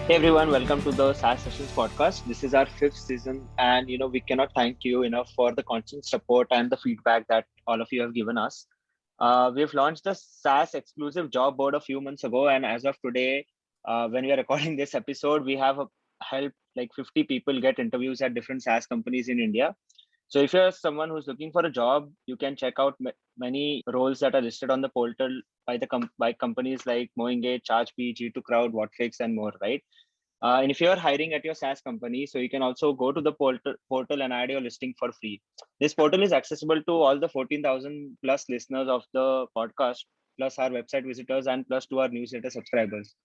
Hey everyone, welcome to the SaaS Sessions podcast. This is our fifth season, and we cannot thank you enough for the constant support and the feedback that all of you have given us. We've launched the SaaS exclusive job board a few months ago, and as of today, when we are recording this episode, we have helped like 50 people get interviews at different SaaS companies in India. So if you're someone who's looking for a job, you can check out many roles that are listed on the portal by by companies like Moingate, ChargeBee, G2 Crowd, Whatfix, and more, right? And if you're hiring at your SaaS company, so you can also go to the portal and add your listing for free. This portal is accessible to all the 14,000 plus listeners of the podcast, plus our website visitors, and plus to our newsletter subscribers.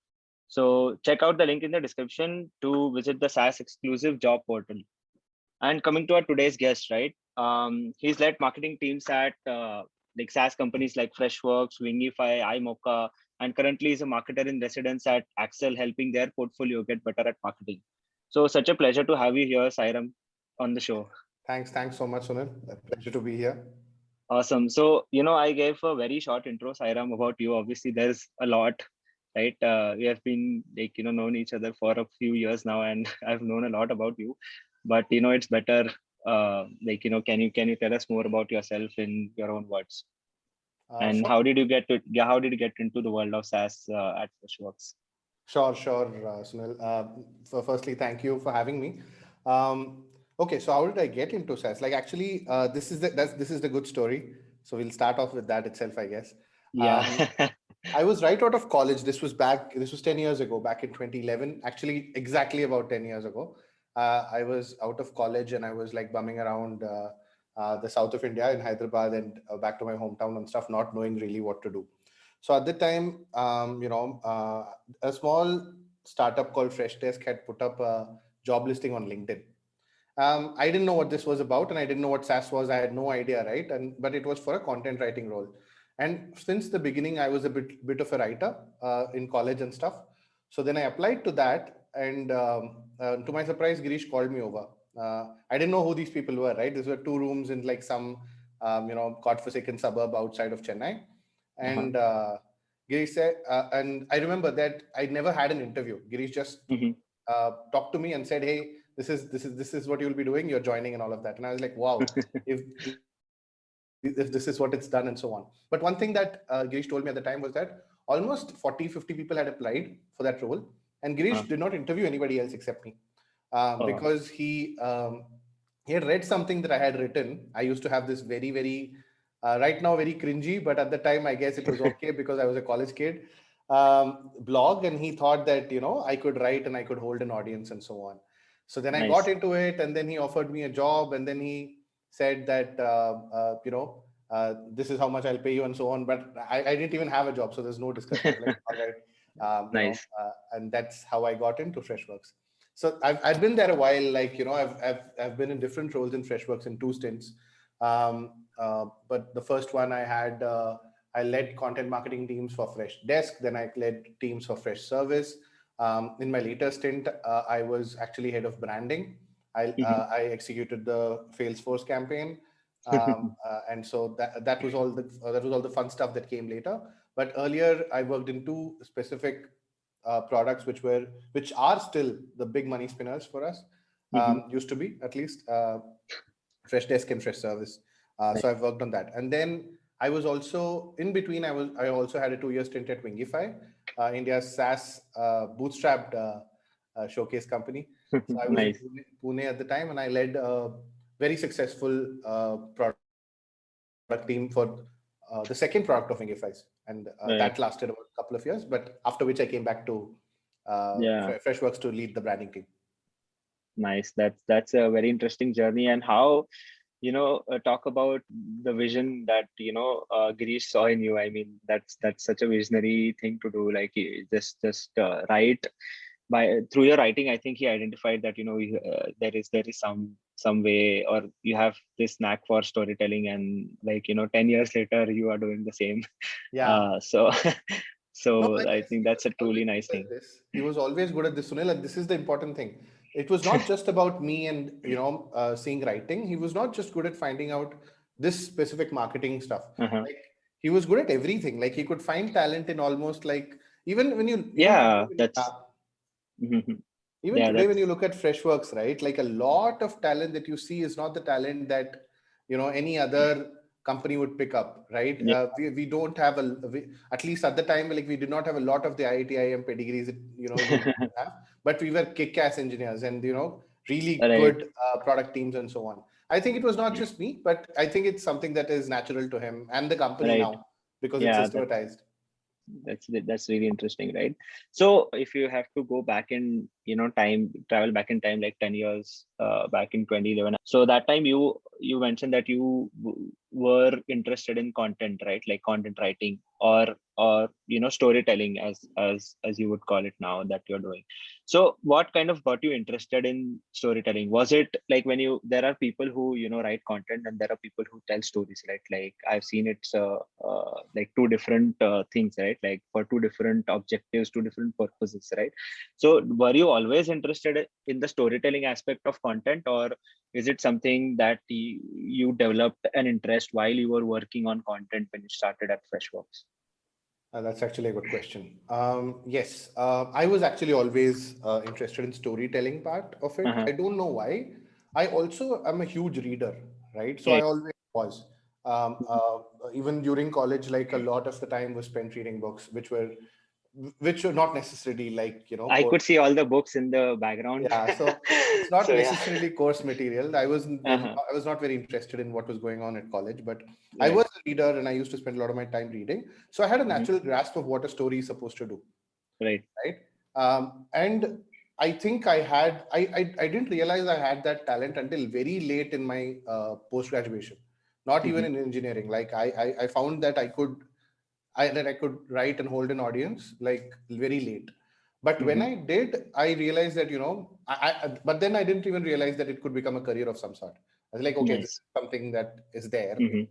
So check out the link in the description to visit the SaaS exclusive job portal. And coming to our today's guest, right? He's led marketing teams at like SaaS companies like Freshworks, Wingify, iMocha, and currently is a marketer in residence at Accel, helping their portfolio get better at marketing. So such a pleasure to have you here, Sairam, on the show. Thanks so much, Sunil. A pleasure to be here. Awesome. So, I gave a very short intro, Sairam, about you. Obviously, there's a lot, right? We have been known each other for a few years now, and I've known a lot about you. But it's better. Can you tell us more about yourself in your own words? And Sure. how did you get into the world of SaaS at Freshworks? Sure, Sunil. Firstly, thank you for having me. Okay, so how did I get into SaaS? Like, actually, this is the good story. So we'll start off with that itself, I guess. Yeah. I was right out of college. This was 10 years ago, back in 2011. Actually, exactly about 10 years ago. I was out of college and I was like bumming around the south of India in Hyderabad and back to my hometown and stuff, not knowing really what to do. So at the time, a small startup called Freshdesk had put up a job listing on LinkedIn. I didn't know what this was about, and I didn't know what SaaS was. I had no idea, right? But it was for a content writing role. And since the beginning, I was a bit of a writer in college and stuff. So then I applied to that, and to my surprise, Girish called me over. I didn't know who these people were, right? These were two rooms in like some godforsaken suburb outside of Chennai, and Girish said, and I remember that I never had an interview. Girish just talked to me and said, "Hey, this is what you'll be doing. You're joining and all of that." And I was like, "Wow, if this is what it's done," and so on. But one thing that Girish told me at the time was that almost 40-50 people had applied for that role, and Girish did not interview anybody else except me because he had read something that I had written. I used to have this very right now very cringy, but at the time I guess it was okay because I was a college kid, blog, and he thought that I could write and I could hold an audience and so on. So then I got into it, and then he offered me a job, and then he said that this is how much I'll pay you and so on. But I didn't even have a job, so there's no discussion. Like, all right, Nice. And that's how I got into Freshworks. So I've been there a while. Like I've been in different roles in Freshworks in 2 stints. But the first one I had, I led content marketing teams for Freshdesk. Then I led teams for Freshservice. In my later stint, I was actually head of branding. I executed the Salesforce campaign, and so that was all the fun stuff that came later. But earlier, I worked in 2 specific products, which are still the big money spinners for us. Used to be, at least, Freshdesk and Freshservice. So I've worked on that, and then I was also in between. I also had a 2-year stint at Wingify, India's SaaS bootstrapped showcase company. So I was in Pune at the time, and I led a very successful product team for the second product of Wingify's, and that lasted about a couple of years. But after which I came back to Freshworks to lead the branding team. Nice. That's a very interesting journey. And how talk about the vision that Girish saw in you. I mean, that's such a visionary thing to do. Like, just write through your writing. I think he identified that there is some way, or you have this knack for storytelling, and 10 years later you are doing the same. Yeah. So I think that's a truly nice thing. He was always good at this, Sunil, and this is the important thing. It was not just about me and seeing writing. He was not just good at finding out this specific marketing stuff. Like, he was good at everything. Like, he could find talent in almost, like, even when you Mhm. Even Yeah, today, when you that's look at Freshworks, right, like a lot of talent that you see is not the talent that, any other company would pick up, right? yeah, We don't have at least at the time, like we did not have a lot of the IIT pedigrees that, you have, but we were kick-ass engineers and, really right. good product teams and so on. I think it was not just me, but I think it's something that is natural to him and the company Right. now because it's Yeah, systematized. that's really interesting, right? So if you have to go back in, time, travel back in time like 10 years back in 2011, so that time you mentioned that you were interested in content, right? Like content writing or storytelling, as you would call it now that you're doing. So what kind of got you interested in storytelling? Was it like when there are people who write content and there are people who tell stories, right? Like I've seen it's like two different things, right? Like for two different objectives, two different purposes, right? So were you always interested in the storytelling aspect of content, or is it something that you developed an interest while you were working on content when you started at Freshworks? That's actually a good question. Yes, I was actually always interested in storytelling part of it. Uh-huh. I don't know why. I also am a huge reader, right? So I Right. always was. Um, uh, Even during college, like a lot of the time was spent reading books, which were not necessarily like I could see all the books in the background. yeah, so it's not So yeah. necessarily course material. Uh-huh. I was not very interested in what was going on at college, but I Right. was a reader and I used to spend a lot of my time reading. So I had a Mhm. natural grasp of what a story is supposed to do, Right. right? And I think I didn't realize I had that talent until very late in my post graduation, not even Mhm. in engineering. Like I found that I could write and hold an audience like very late. But when Mhm. I did, I realized that, but then I didn't even realize that it could become a career of some sort. I was like, okay, this is Nice. something that is there. Mhm.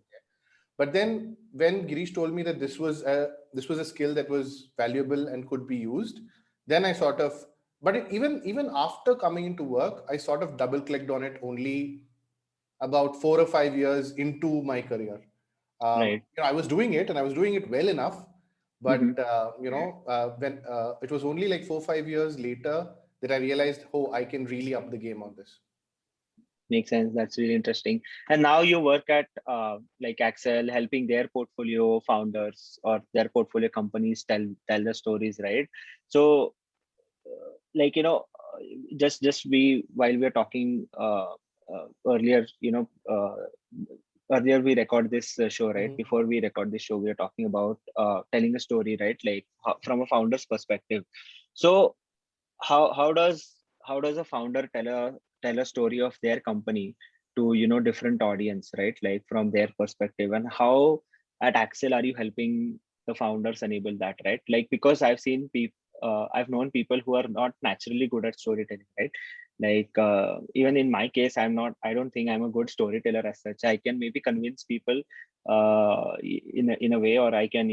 But then when Girish told me that this was a skill that was valuable and could be used, then I sort of, but even after coming into work, I sort of double clicked on it only about 4 or 5 years into my career. Right. I was doing it and I was doing it well enough, Mhm. but when it was only like 4 or 5 years later that I realized, oh, I can really up the game on this. Makes sense. That's really interesting. And now you work at like Accel, helping their portfolio founders or their portfolio companies tell the stories, right? So, like just we while we are talking earlier, earlier we record this show, right? Mhm. Before we record this show, we are talking about telling a story, right? Like from a founder's perspective. So how does a founder tell a story of their company to different audience, right? Like from their perspective, and how at Accel are you helping the founders enable that, right? Like because I've known people who are not naturally good at storytelling, right? Like even in my case, I don't think I'm a good storyteller as such. I can maybe convince people in a way, or I can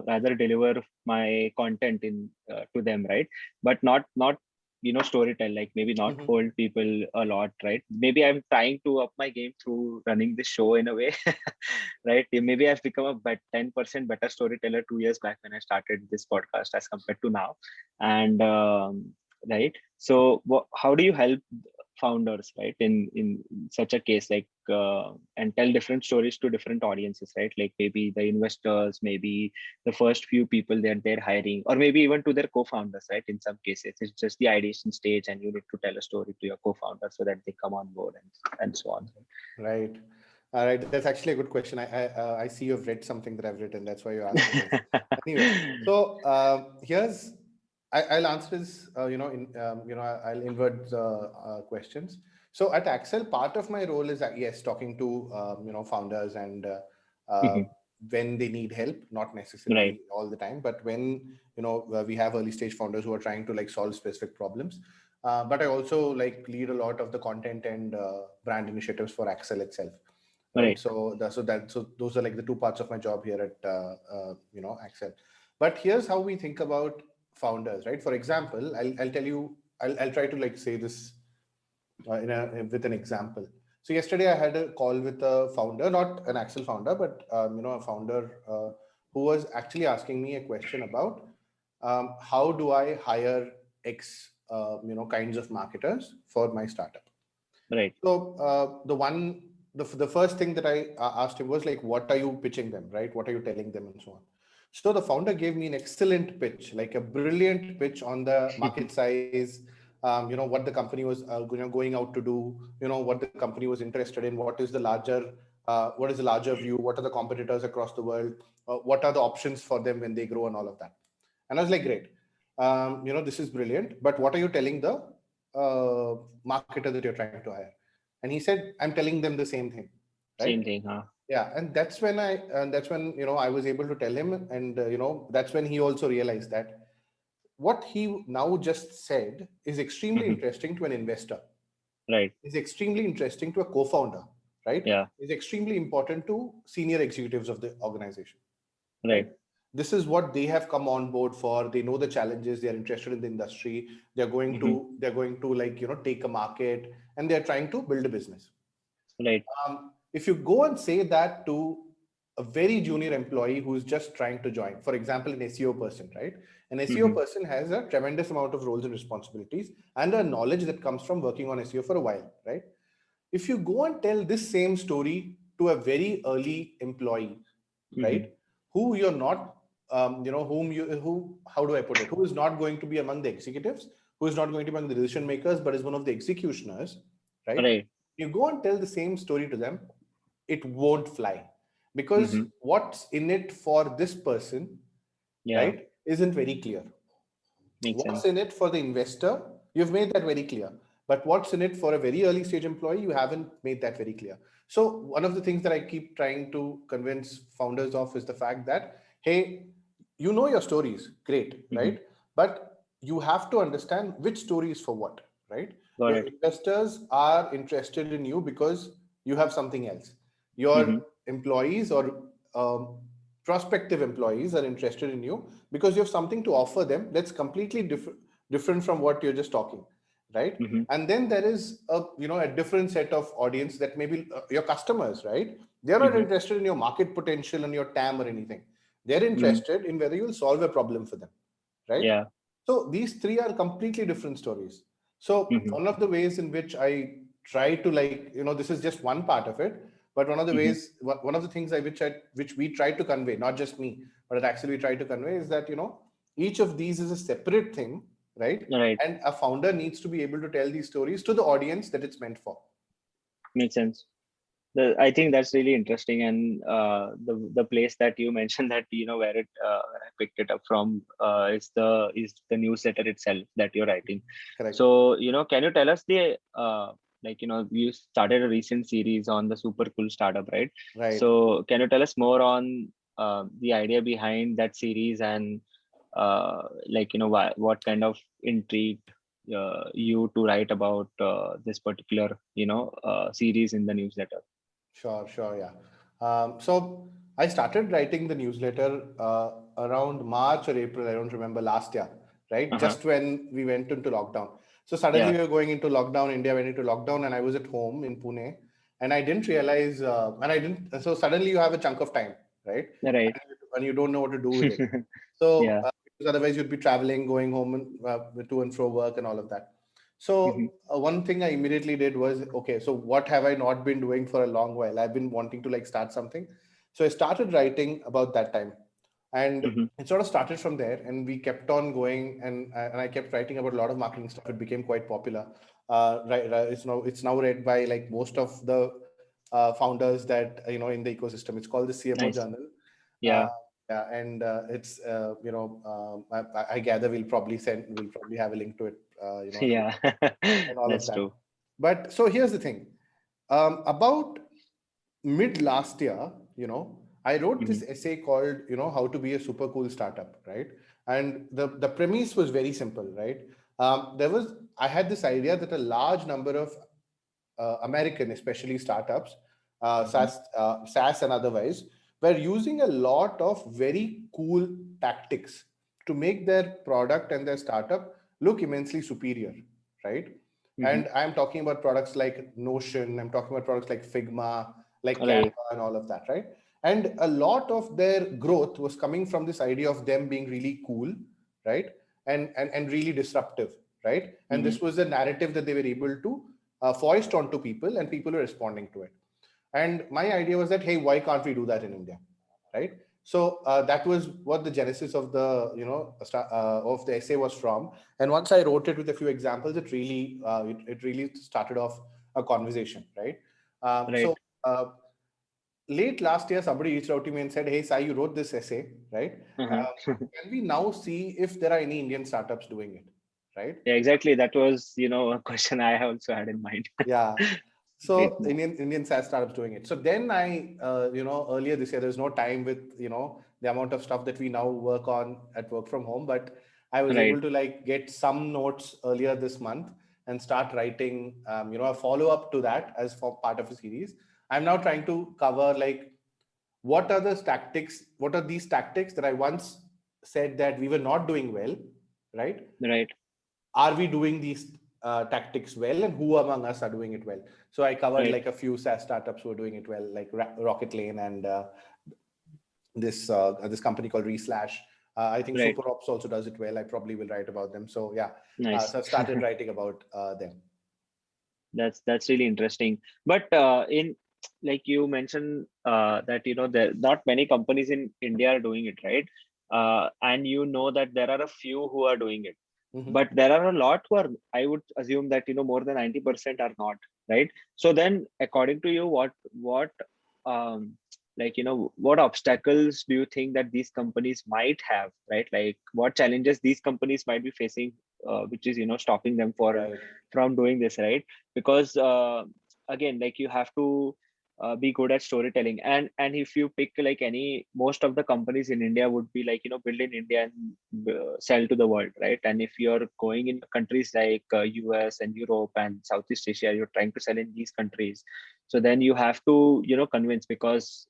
rather deliver my content in to them, right? But not storytell, like maybe not Mhm. hold people a lot, right? Maybe I'm trying to up my game through running this show in a way. Right? Maybe I've become a 10% better storyteller 2 years back when I started this podcast as compared to now. And right, so how do you help founders, right, in such a case, like and tell different stories to different audiences, right? Like maybe the investors, maybe the first few people that they're hiring, or maybe even to their co-founders, right? In some cases it's just the ideation stage and you need to tell a story to your co-founder so that they come on board and so on. Right. All right. That's actually a good question. I see you've read something that I've written. That's why you're asking this. Anyway, so I'll answer this. I'll invert the questions. So at Axel, part of my role is yes, talking to founders and uh, Mhm. when they need help, not Right. necessarily all the time, but when we have early stage founders who are trying to like solve specific problems. But I also like lead a lot of the content and brand initiatives for Accel itself, right? Right. So those are like the two parts of my job here at Accel. But here's how we think about founders, right? For example, I'll tell you, I'll try to like say this with an example. So yesterday I had a call with a founder, not an Accel founder, but a founder who was actually asking me a question about how do I hire X, kinds of marketers for my startup. Right. So the first thing that I asked him was like, what are you pitching them, right? What are you telling them, and so on. So the founder gave me an excellent pitch, like a brilliant pitch on the market size, what the company was going out to do, what the company was interested in, what is the larger view, what are the competitors across the world, what are the options for them when they grow, and all of that. And I was like, great, this is brilliant, but what are you telling the marketer that you're trying to hire? And he said, I'm telling them the same thing, Same right? thing, huh? Yeah, and that's when I was able to tell him, and that's when he also realized that what he now just said is extremely Hmm. interesting to an investor, Right. is extremely interesting to a co-founder, right? Yeah. Is extremely important to senior executives of the organization, Right. right? This is what they have come on board for. They know the challenges. They are interested in the industry. Hmm. They're going to take a market, and they're trying to build a business. Right. If you go and say that to a very junior employee who is just trying to join, for example, an SEO person, right? An SEO Hmm. person has a tremendous amount of roles and responsibilities and a knowledge that comes from working on SEO for a while, right? If you go and tell this same story to a very early employee, Hmm. right, who you're not, how do I put it, who is not going to be among the executives, who is not going to be among the decision makers, but is one of the executioners, right? Right. You go and tell the same story to them, it won't fly, because Hmm. what's in it for this person, Yeah. right, isn't very clear. Makes What's sense. in it for the investor, you've made that very clear. But what's in it for a very early stage employee, you haven't made that very clear. So one of the things that I keep trying to convince founders of is the fact that, hey, your stories, great, Hmm. right? But you have to understand which story is for what, right? Got Your it. investors are interested in you because you have something else. Your Hmm. employees or prospective employees are interested in you because you have something to offer them that's completely different from what you're just talking, right? Hmm. And then there is a different set of audience that may be your customers, right? They're not Hmm. interested in your market potential and your TAM or anything. They're Hmm. interested in whether you'll solve a problem for them, right? Yeah. So these three are completely different stories. So Hmm. one of the ways in which I try to, this is just one part of it, but one of the Hmm. ways, one of the things which we try to convey, not just me, but it actually try to convey, is that each of these is a separate thing, right? Right. And a founder needs to be able to tell these stories to the audience that it's meant for. Makes sense. I think that's really interesting, and the place that you mentioned that where I picked it up from is the newsletter itself that you're writing. Correct. So can you tell us the you started a recent series on the super cool startup, right? Right. So can you tell us more on the idea behind that series, and what kind of intrigued you to write about this particular series in the newsletter? Sure, yeah. So I started writing the newsletter around March or April, I don't remember, last year, right? Uh-huh. Just when we went into lockdown. So suddenly Yeah. we were going into lockdown, India went into lockdown, and I was at home in Pune, and I didn't realize, so suddenly you have a chunk of time, right? Right. And you don't know what to do with it. So Yeah. because otherwise you'd be traveling, going home and to and fro work and all of that. Hmm. So one thing I immediately did was, okay, so what have I not been doing for a long while? I've been wanting to start something. So I started writing about that time, and Hmm. it sort of started from there, and we kept on going, and I kept writing about a lot of marketing stuff. It became quite popular. It's now read by most of the founders that in the ecosystem. It's called the CMO Nice. Journal. Uh, Yeah. yeah, and it's I gather we'll probably have a link to it, Yeah. and all of That's that. true. But so here's the thing. About mid last year, I wrote Hmm. this essay called, How to Be a Super Cool Startup, right? And the premise was very simple, right? I had this idea that a large number of American, especially startups, Hmm. SaaS and otherwise, were using a lot of very cool tactics to make their product and their startup look immensely superior, right? Hmm. And I'm talking about products like Notion, I'm talking about products like Figma, like Right. Canva, and all of that, right? And a lot of their growth was coming from this idea of them being really cool, right? and really disruptive, right? And this was the narrative that they were able to foist onto people, and people were responding to it. And my idea was that, hey, why can't we do that in India, right? So that was what the genesis of the of the essay was from. And once I wrote it with a few examples, it really started off a conversation, right? Right. Late last year, somebody reached out to me and said, "Hey, Sai, you wrote this essay, right? Uh-huh. Can we now see if there are any Indian startups doing it, right?" Yeah, exactly. That was, a question I also had in mind. Yeah. Great. So Indian SaaS startups doing it. So then earlier this year, there's no time with, the amount of stuff that we now work on at work from home, but I was Right. able to like get some notes earlier this month and start writing, a follow up to that as for part of a series. I'm now trying to cover like, what are these tactics that I once said that we were not doing well, right? Right. Are we doing these tactics well, and who among us are doing it well? So I covered Right. like a few SaaS startups who are doing it well, like Rocket Lane and this company called Reslash. I think Right. SuperOps also does it well. I probably will write about them. So yeah, Nice. so I've started writing about them. That's really interesting. But in like you mentioned that there not many companies in India are doing it, right? And that there are a few who are doing it, Mm-hmm. but there are a lot who are. I would assume that more than 90% are not, right? So then, according to you, what um what obstacles do you think that these companies might have, right? Like what challenges these companies might be facing, which is stopping them Right. from doing this, right? Because again, like you have to be good at storytelling, and if you pick like most of the companies in India would be like build in India and sell to the world, right? And if you're going in countries like US and Europe and Southeast Asia, you're trying to sell in these countries, so then you have to convince, because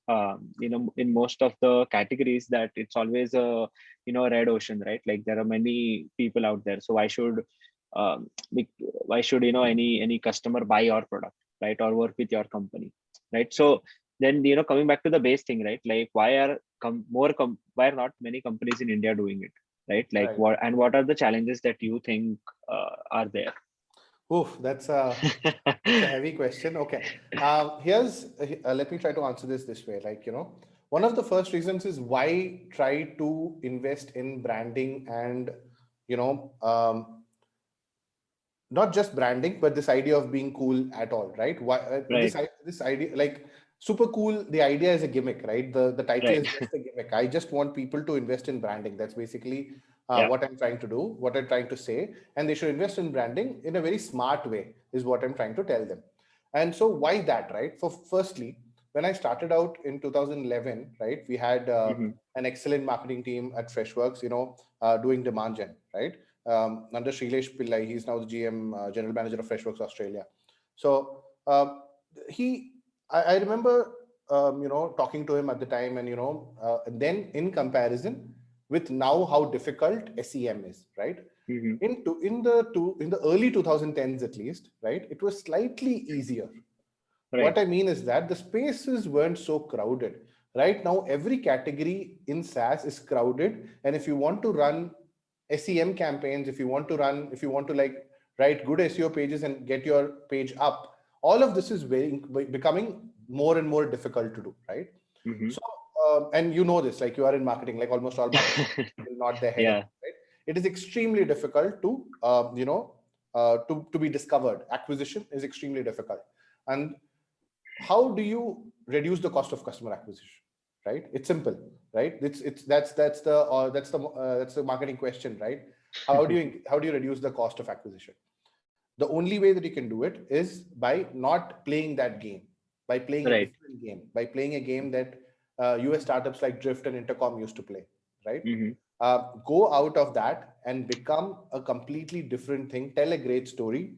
in most of the categories that it's always a a red ocean, right? Like there are many people out there, so why should any customer buy your product, right, or work with your company, right? So then coming back to the base thing, right? Like why are not many companies in India doing it, right? Like Right. what are the challenges that you think are there? Oof, that's a heavy question. Okay. Let me try to answer this way. Like, one of the first reasons is why try to invest in branding and, you know, not just branding, but this idea of being cool at all, right? Why Right. this idea, like super cool, the idea is a gimmick, right? The title Right. is just a gimmick. I just want people to invest in branding. That's basically Yeah. what I'm trying to do, what I'm trying to say, and they should invest in branding in a very smart way, is what I'm trying to tell them. And so why that, right? For firstly, when I started out in 2011, right, we had Hmm. an excellent marketing team at Freshworks, doing demand gen, right? Under Shrilesh Pillai. He's now the GM, General Manager of Freshworks Australia. So he, I remember, talking to him at the time, and and then in comparison with now how difficult SEM is, right? Hmm. In the early 2010s at least, right? It was slightly easier. What Right. I mean is that the spaces weren't so crowded. Right now, every category in SaaS is crowded. And if you want to run SEM campaigns, if you want to like write good SEO pages and get your page up, all of this is becoming more and more difficult to do, right? Hmm. So, and you know this, like you are in marketing, like almost all marketing, not the head of, Yeah. right? It is extremely difficult to, to be discovered. Acquisition is extremely difficult. And how do you reduce the cost of customer acquisition, right? It's simple, right? It's that's the marketing question, right? How do you reduce the cost of acquisition? The only way that you can do it is by not playing that game, by playing a Right. different game, by playing a game that US startups like Drift and Intercom used to play, right? Hmm. Go out of that and become a completely different thing. Tell a great story,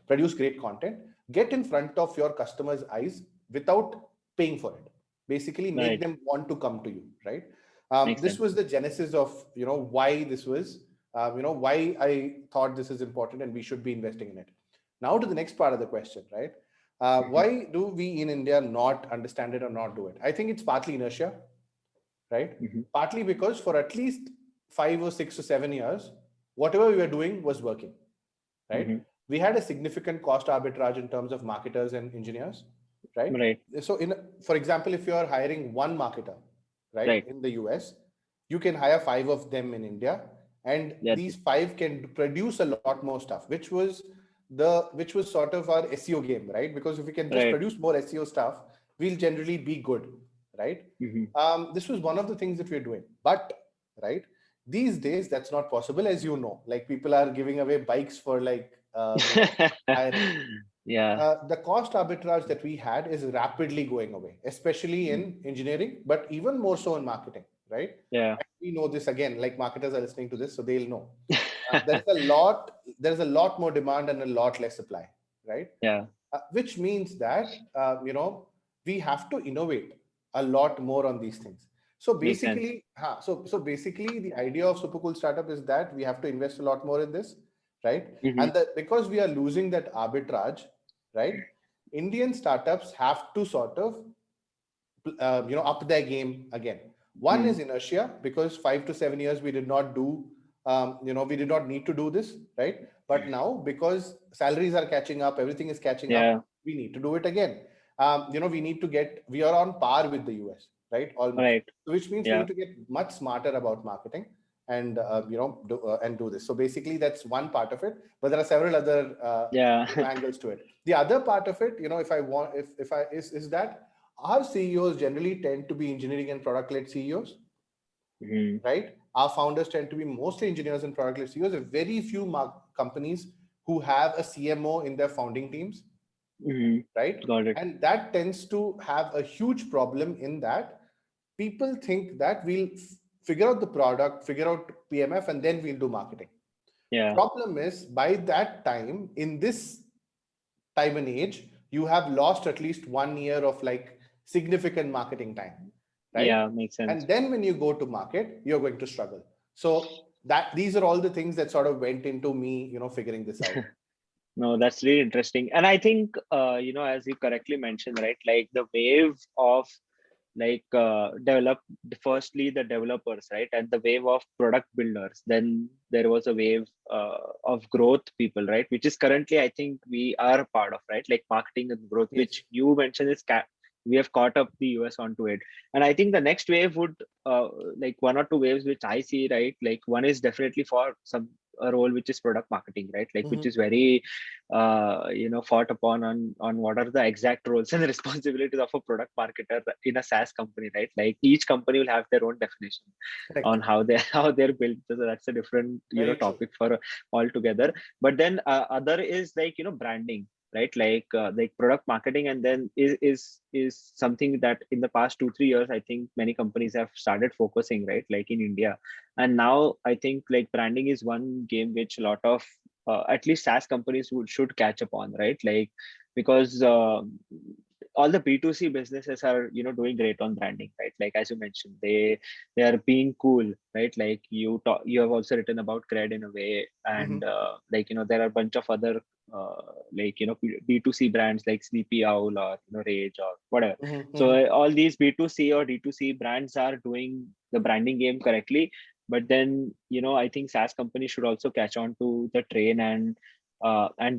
produce great content, get in front of your customers' eyes without paying for it. Basically, make Right. them want to come to you, right? Makes This sense. was the genesis of why this was, why I thought this is important and we should be investing in it. Now to the next part of the question, right? Hmm. Why do we in India not understand it or not do it? I think it's partly inertia, right? Hmm. Partly because for at least 5 or 6 or 7 years, whatever we were doing was working, right? Mm-hmm. We had a significant cost arbitrage in terms of marketers and engineers, right? Right. So for example, if you are hiring one marketer, right, Right. in the US, you can hire 5 of them in India, and Yeah. these 5 can produce a lot more stuff, which was sort of our SEO game, right? Because if we can just Right. produce more SEO stuff, we'll generally be good, right? Mm-hmm. This was one of the things that we're doing, but right, these days that's not possible, as you know. Like, people are giving away bikes for like hiring. Yeah. The cost arbitrage that we had is rapidly going away, especially in engineering, but even more so in marketing, right? Yeah. And we know this, again, like marketers are listening to this, so they'll know. There's a lot more demand and a lot less supply, right? Yeah. Which means that, we have to innovate a lot more on these things. So Makes sense. basically, so basically, the idea of Super Cool Startup is that we have to invest a lot more in this, right? Mm-hmm. And that, because we are losing that arbitrage, right? Indian startups have to sort of, up their game again. One Mm. is inertia, because 5 to 7 years we did not do, we did not need to do this, right? But now, because salaries are catching up, everything is catching up, Yeah. we need to do it again. We are on par with the US, right? Almost. Right. So which means we Yeah. need to get much smarter about marketing and, do this. So basically, that's one part of it. But there are several other Yeah. angles to it. The other part of it, if I want, if I is that our CEOs generally tend to be engineering and product-led CEOs, Mm-hmm. right? Our founders tend to be mostly engineers and product-led CEOs. There are very few companies who have a CMO in their founding teams, Mm-hmm. right? Got it. And that tends to have a huge problem in that people think that we'll figure out the product, figure out PMF, and then we'll do marketing. Yeah. Problem is, by that time, in this time and age, you have lost at least 1 year of like significant marketing time, right? Yeah. Makes sense. And then when you go to market, you're going to struggle. So that these are all the things that sort of went into me, figuring this out. No, that's really interesting. And I think, as you correctly mentioned, right, like the wave of develop firstly the developers, right, and the wave of product builders, then there was a wave of growth people, right, which is currently I think we are a part of, right, like marketing and growth, Yes. which you mentioned is we have caught up the US onto it. And I think the next wave would like one or two waves which I see, right, like one is definitely for some a role which is product marketing, right, like which is very fought upon on what are the exact roles and responsibilities of a product marketer in a SaaS company, right? Like each company will have their own definition Correct. on how they're built. So that's a different Very true. topic for altogether. But then other is like branding, right? Like product marketing, and then is something that in the past 2-3 years I think many companies have started focusing, right? Like in India, and now I think like branding is one game which a lot of at least SaaS companies should catch up on, right? Like because all the B2C businesses are doing great on branding, right? Like as you mentioned, they are being cool, right? Like you have also written about cred in a way, and there are a bunch of other B2C brands like Sleepy Owl or Rage or whatever. So all these B2C or D2C brands are doing the branding game correctly. But then I think SaaS companies should also catch on to the train and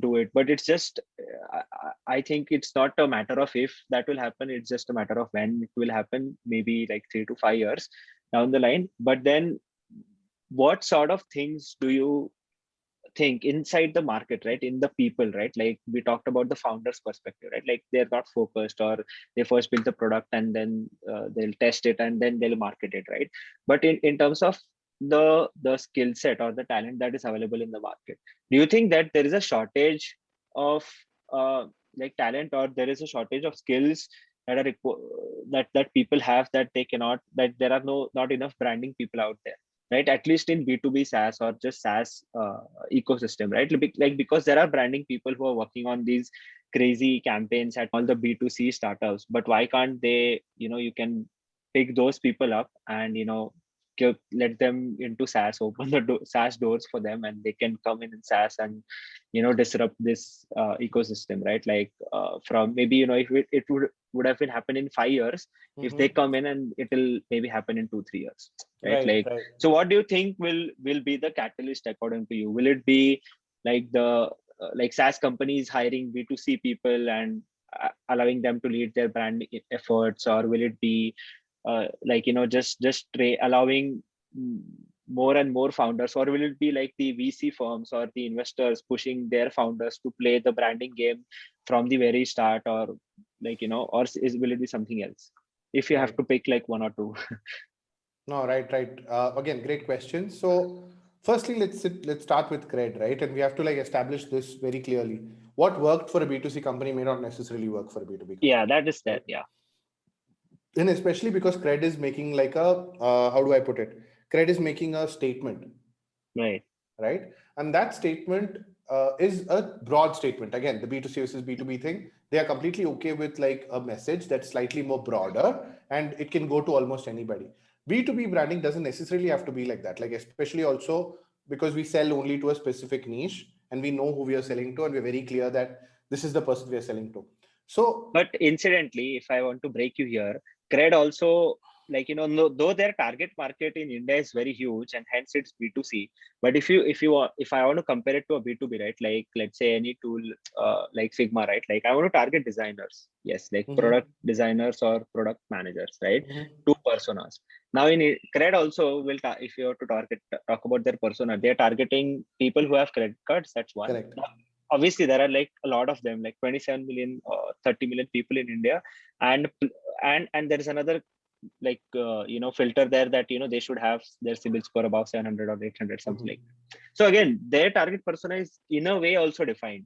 do it. But it's just I think it's not a matter of if that will happen, it's just a matter of when it will happen, maybe like 3 to 5 years down the line. But then what sort of things do you think inside the market, right, in the people, right, like we talked about the founders perspective, right, like they're not focused, or they first build the product and then they'll test it and then they'll market it, right? But in terms of the skill set or the talent that is available in the market, do you think that there is a shortage of like talent, or there is a shortage of skills that are that people have, that they cannot, that there are not enough branding people out there, right? At least in B2B SaaS or just SaaS ecosystem, right? Like because there are branding people who are working on these crazy campaigns at all the B2C startups, but why can't they, you can pick those people up and, let them into SaaS, open the SaaS doors for them, and they can come in SaaS and, disrupt this ecosystem, right? Like from maybe, if it would have been happen in 5 years, if they come in, and it'll maybe happen in 2-3 years. right? Like, Right. so what do you think will be the catalyst according to you? Will it be like the like SaaS companies hiring B2C people and allowing them to lead their brand efforts, or will it be like allowing more and more founders, or will it be like the VC firms or the investors pushing their founders to play the branding game from the very start, or like or will it be something else? If you have Right. to pick like one or two. No, right. Again, great question. So, firstly, let's start with cred, right? And we have to like establish this very clearly. What worked for a B2C company may not necessarily work for a B2B company, Yeah, that is right? that. Yeah. And especially because cred is making like a how do I put it? Cred is making a statement, Right. right? And that statement is a broad statement. Again, the B2C versus B2B thing, they are completely okay with like a message that's slightly more broader and it can go to almost anybody. B2B branding doesn't necessarily have to be like that. Like, especially also because we sell only to a specific niche and we know who we are selling to and we're very clear that this is the person we are selling to. So, But incidentally, if I want to break you here, cred also, like though their target market in India is very huge and hence it's B2C. But if I want to compare it to a B2B, right? Like let's say any tool like Figma, right? Like I want to target designers, yes, like mhm, product designers or product managers, right? mhm, Two personas. Now in cred also will if you have to talk about their persona, they're targeting people who have credit cards. That's one. correct. Obviously there are like a lot of them, like 27 million or 30 million people in India, and there is another like filter there that they should have their CIBIL score above 700 or 800, something Mhm. like. So again, their target persona is in a way also defined,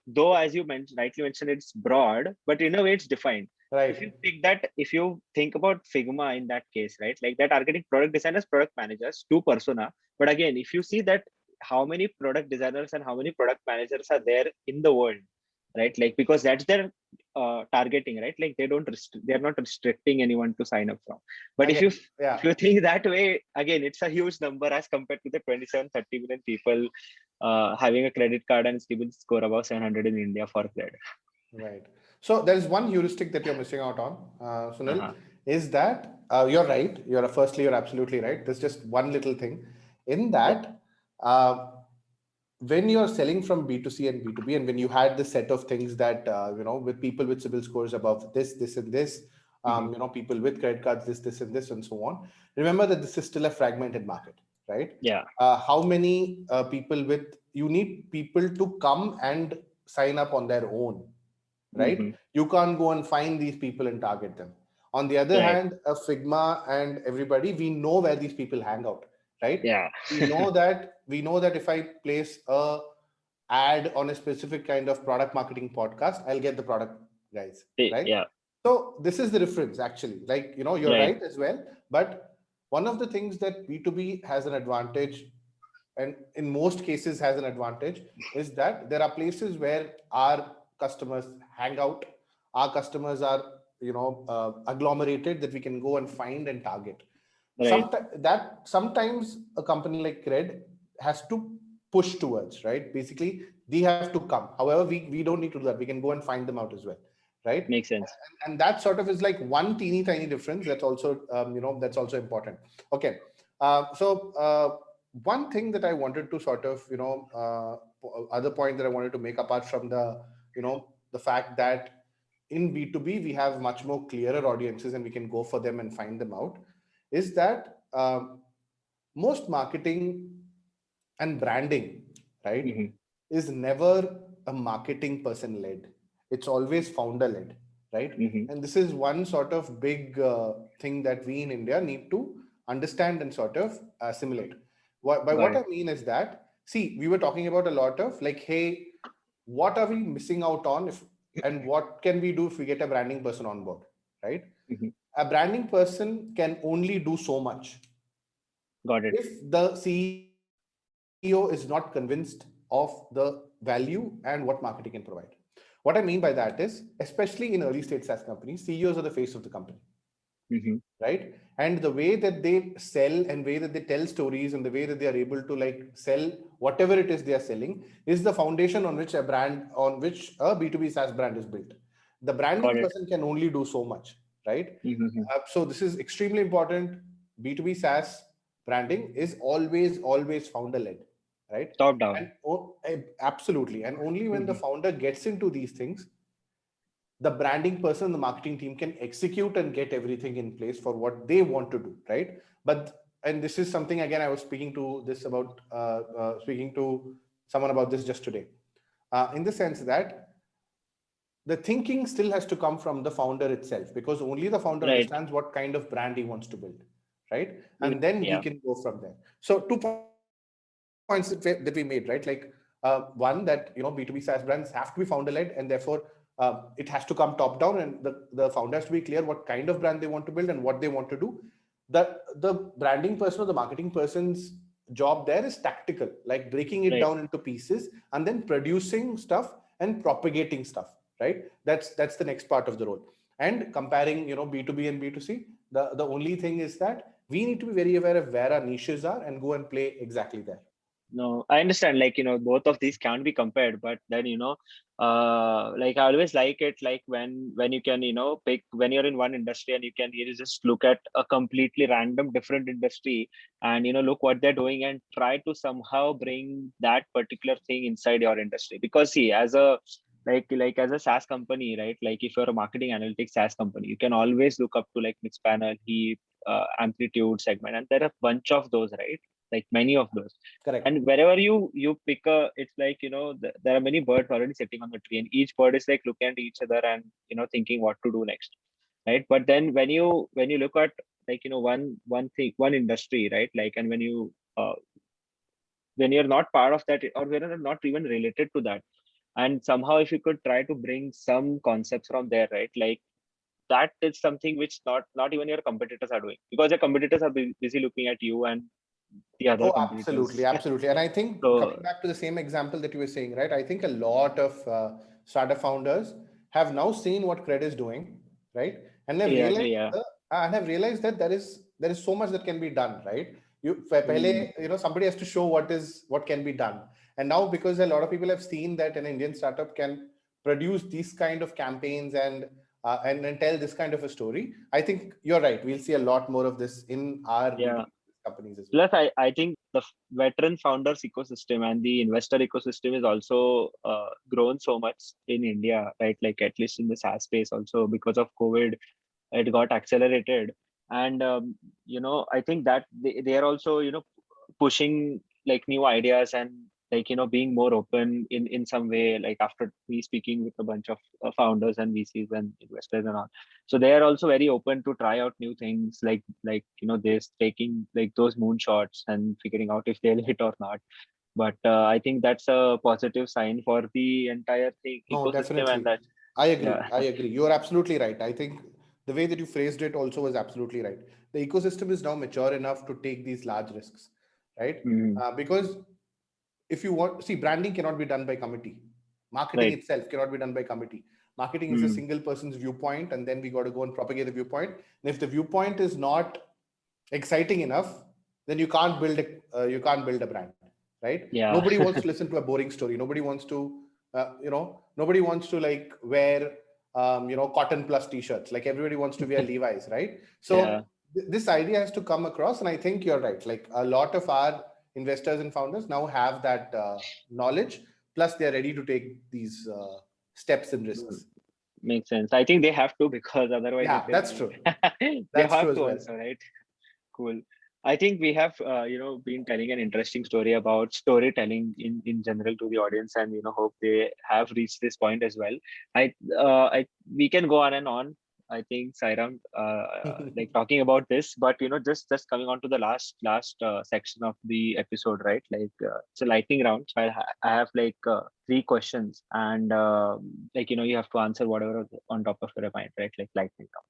though as you rightly mentioned, it's broad, but in a way it's defined. If you Right. pick that, if you think about Figma in that case, right, like they're targeting product designers, product managers, two persona. But again, if you see that how many product designers and how many product managers are there in the world, right, like because that's their targeting, right, like they're not restricting anyone to sign up from. But if Again, you yeah. if you think that way, again, it's a huge number as compared to the 27-30 million people having a credit card and CIBIL score above 700 in India for credit. Right. So there is one heuristic that you're missing out on, Sunil, Uh-huh. is that you're right. You're absolutely right. There's just one little thing in Yeah. that when you're selling from B2C and B2B, and when you had the set of things that with people with CIBIL scores above this, and this, Hmm. people with credit cards, this, and this, and so on. Remember that this is still a fragmented market, right? Yeah. How many people with you need people to come and sign up on their own, right? Hmm. You can't go and find these people and target them. On the other Right. hand, a Figma and everybody, we know where these people hang out, right? Yeah. We know that if I place a ad on a specific kind of product marketing podcast, I'll get the product guys, right? Yeah. So this is the difference actually. Like, you're Right. right as well. But one of the things that B2B has an advantage, and in most cases has an advantage, is that there are places where our customers hang out. Our customers are agglomerated, that we can go and find and target. Right. Sometimes a company like cred has to push towards, right? Basically they have to come. However, we don't need to do that. We can go and find them out as well, right? Makes sense. And that sort of is like one teeny tiny difference. That's also important. Okay. So one thing that I wanted to sort of other point that I wanted to make, apart from the fact that in B2B we have much more clearer audiences and we can go for them and find them out, is that most marketing and branding, right, Hmm. is never a marketing person led. It's always founder led, right? Hmm. And this is one sort of big thing that we in India need to understand and sort of assimilate. By Got what it. I mean is that, see, we were talking about a lot of like, hey, what are we missing out on, if and what can we do if we get a branding person on board, right? Hmm. A branding person can only do so much Got it. if the CEO is not convinced of the value and what marketing can provide. What I mean by that is, especially in early stage SaaS companies, CEOs are the face of the company, Hmm. right? And the way that they sell and way that they tell stories and the way that they are able to like sell whatever it is they are selling is the foundation on which a B2B SaaS brand is built. The Got branding it. person can only do so much, right? Hmm. So this is extremely important. B2B SaaS branding is always founder led, right? Top down. And absolutely. And only when the founder gets into these things, the branding person, the marketing team can execute and get everything in place for what they want to do, right? But and this is something, again, I was speaking to someone about this just today, in the sense that the thinking still has to come from the founder itself, because only the founder Right. understands what kind of brand he wants to build, right? And then he Yeah. can go from there. So 2 points that we made, right? Like one, that B2B SaaS brands have to be founder led, and therefore it has to come top down, and the founder has to be clear what kind of brand they want to build and what they want to do. The branding person or the marketing person's job there is tactical, like breaking it Right. down into pieces and then producing stuff and propagating stuff, right? That's the next part of the role. And comparing, B2B and B2C, the only thing is that we need to be very aware of where our niches are and go and play exactly there. No, I understand. Like, both of these can't be compared, but then, like I always like it, like when you can, pick when you're in one industry and you can really just look at a completely random different industry and, look what they're doing and try to somehow bring that particular thing inside your industry. Because see, as a like as a SaaS company, right? Like if you're a marketing analytics SaaS company, you can always look up to like Mixpanel, Heap, Amplitude, Segment, and there are a bunch of those, right? Like many of those. Correct. And wherever you pick it's like, there are many birds already sitting on the tree, and each bird is like looking at each other and, thinking what to do next, right? But then when you look at like, one thing, one industry, right? Like, and when you're not part of that, or when you're not even related to that, and somehow if you could try to bring some concepts from there, right? Like that is something which not even your competitors are doing, because your competitors are busy looking at you and the other Oh, competitors. absolutely, absolutely. And I think So coming back to the same example that you were saying, right? I think a lot of startup founders have now seen what Cred is doing, right? And have realized exactly, yeah. that there is so much that can be done, right? Mm, Somebody has to show what can be done. And now, because a lot of people have seen that an Indian startup can produce these kind of campaigns and tell this kind of a story, I think you're right. We'll see a lot more of this in our yeah. B2B companies as well. Plus, I think the veteran founders ecosystem and the investor ecosystem is also grown so much in India, right? Like at least in the SaaS space, also because of COVID, it got accelerated. And I think that they are also, pushing like new ideas and like, being more open in some way, like after me speaking with a bunch of founders and VCs and investors and all. So they are also very open to try out new things, like they're taking like those moonshots and figuring out if they'll hit or not. But I think that's a positive sign for the entire thing No, ecosystem, and definitely. that, I agree. yeah. I agree. You are absolutely right. I think the way that you phrased it also was absolutely right. The ecosystem is now mature enough to take these large risks, right? Mhm. Because if you want, see, branding cannot be done by committee. Marketing Right. itself cannot be done by committee. Marketing is a Mm. single person's viewpoint, and then we got to go and propagate the viewpoint. And if the viewpoint is not exciting enough, then you can't build a brand, right? Yeah. Nobody wants to listen to a boring story. Nobody wants to like wear cotton plus t-shirts. Like everybody wants to wear Levi's, right? Yeah. So this idea has to come across, and I think you're right. Like a lot of our investors and founders now have that knowledge. Plus, they're ready to take these steps and Mm. risks. Makes sense. I think they have to, because otherwise it Yeah, will that's be true. they That's true have as to well. also, right? Cool. I think we have been telling an interesting story about storytelling in general to the audience, and hope they have reached this point as well. I we can go on and on. I think Sairam, like talking about this, but just coming on to the last section of the episode, right? Like it's a lightning round. So I have like three questions, and like you have to answer whatever on top of your mind, right? Like lightning round.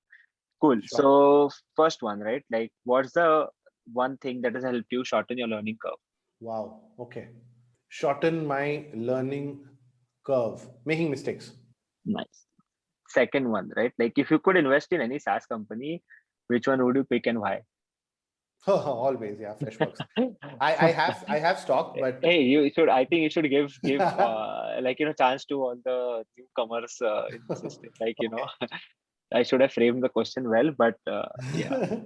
Cool. Sure. So first one, right? Like, what's the one thing that has helped you shorten your learning curve? Wow. Okay. Shorten my learning curve, making mistakes. Nice. Second one, right? Like, if you could invest in any SaaS company, which one would you pick and why? Always, yeah, Freshworks. I have stock, but Hey, you should. I think you should give like chance to all the newcomers in the system. Like okay. I should have framed the question well, but yeah.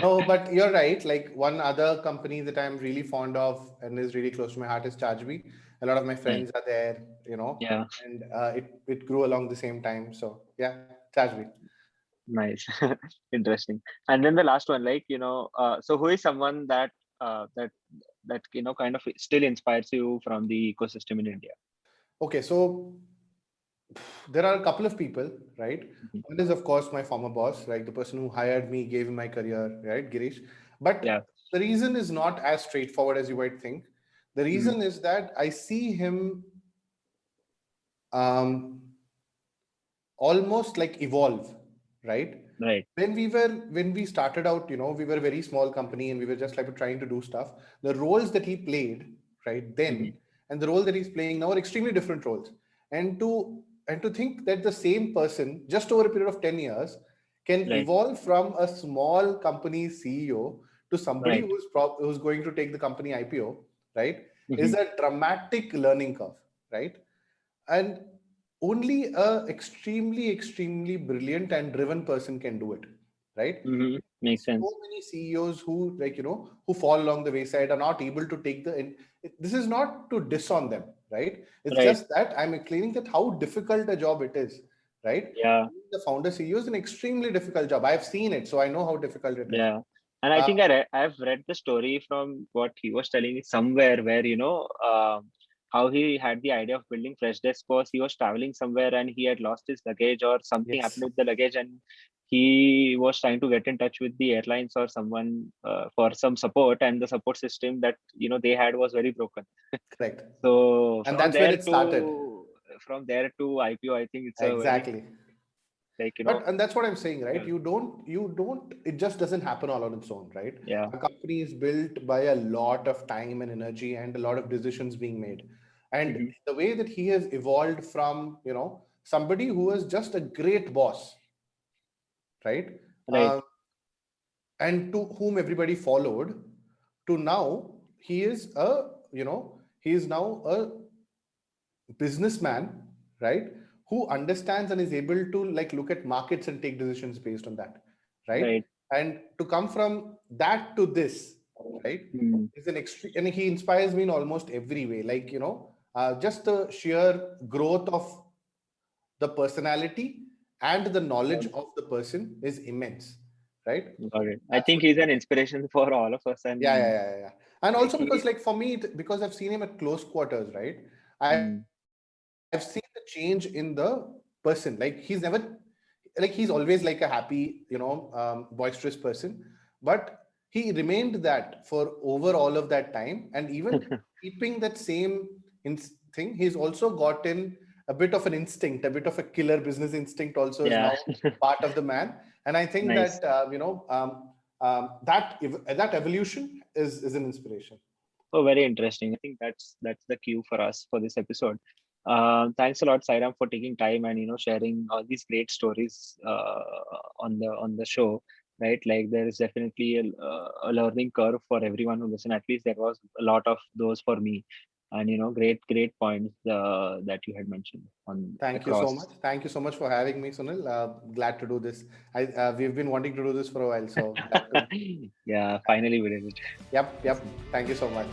No, but you're right. Like one other company that I'm really fond of and is really close to my heart is ChargeBee. A lot of my Nice. friends are there, Yeah, and it grew along the same time. So yeah, ChargeBee. nice. Interesting. And then the last one, like, so who is someone that kind of still inspires you from the ecosystem in India? Okay, so there are a couple of people, right? Mhm. One is, of course, my former boss, right? The person who hired me, gave me my career, right? Girish. Yeah. But the reason is not as straightforward as you might think. The Mhm. reason is that I see him um, almost like evolve, right? Right. When we started out, we were a very small company and we were just like trying to do stuff. The roles that he played, right, Mhm. then, and the role that he's playing now are extremely different roles. And to think that the same person just over a period of 10 years can Right. evolve from a small company CEO to somebody Right. who's going to take the company IPO, right, is Mhm. a dramatic learning curve, right? And only a extremely brilliant and driven person can do it, right? Mhm. Makes So sense. many CEOs who, who fall along the wayside, are not able to take this is not to diss on them, right? It's Right. just that I'm explaining that how difficult a job it is, right? Yeah. Being the founder CEO is an extremely difficult job. I've seen it, so I know how difficult it is. Yeah. And I uh, think I've read the story from what he was telling somewhere where, how he had the idea of building Fresh Desk was he was traveling somewhere and he had lost his luggage or something yes, happened with the luggage, and he was trying to get in touch with the airlines or someone for some support, and the support system that, they had was very broken. correct. So And that's where it started. from there to IPO, I think it's a very, Exactly. like, But and that's what I'm saying, right? yeah, You don't it just doesn't happen all on its own, right? yeah. A company is built by a lot of time and energy and a lot of decisions being made. And Hmm. the way that he has evolved from, somebody who was just a great boss, right? Right. Uh, and to whom everybody followed, to now he is now a businessman, right, who understands and is able to like look at markets and take decisions based on that, right? Right. And to come from that to this, right, Hmm. is an extreme, and he inspires me in almost every way. Like, just the sheer growth of the personality and the knowledge of the person is immense, right? Got it. I That's think what, he's an inspiration for all of us, yeah, yeah, and yeah, yeah. And like also because, he. like, for me, because I've seen him at close quarters, right? I've Mm, seen the change in the person. He's always like a happy, boisterous person, but he remained that for over all of that time. And even keeping that same thing, he's also gotten a bit of an instinct, a bit of a killer business instinct also is yeah, now part of the man. And I think nice. that, that evolution is an inspiration. Oh, very interesting. I think that's the cue for us for this episode. Thanks a lot, Sairam, for taking time and sharing all these great stories on the show. Right, like there is definitely a learning curve for everyone who listen. At least there was a lot of those for me, and great points that you had mentioned on Thank you so across. much. Thank you so much for having me, Sunil. Glad to do this. We've been wanting to do this for a while, so glad to. Yeah, finally we did it. Yep, yep. Thank you so much.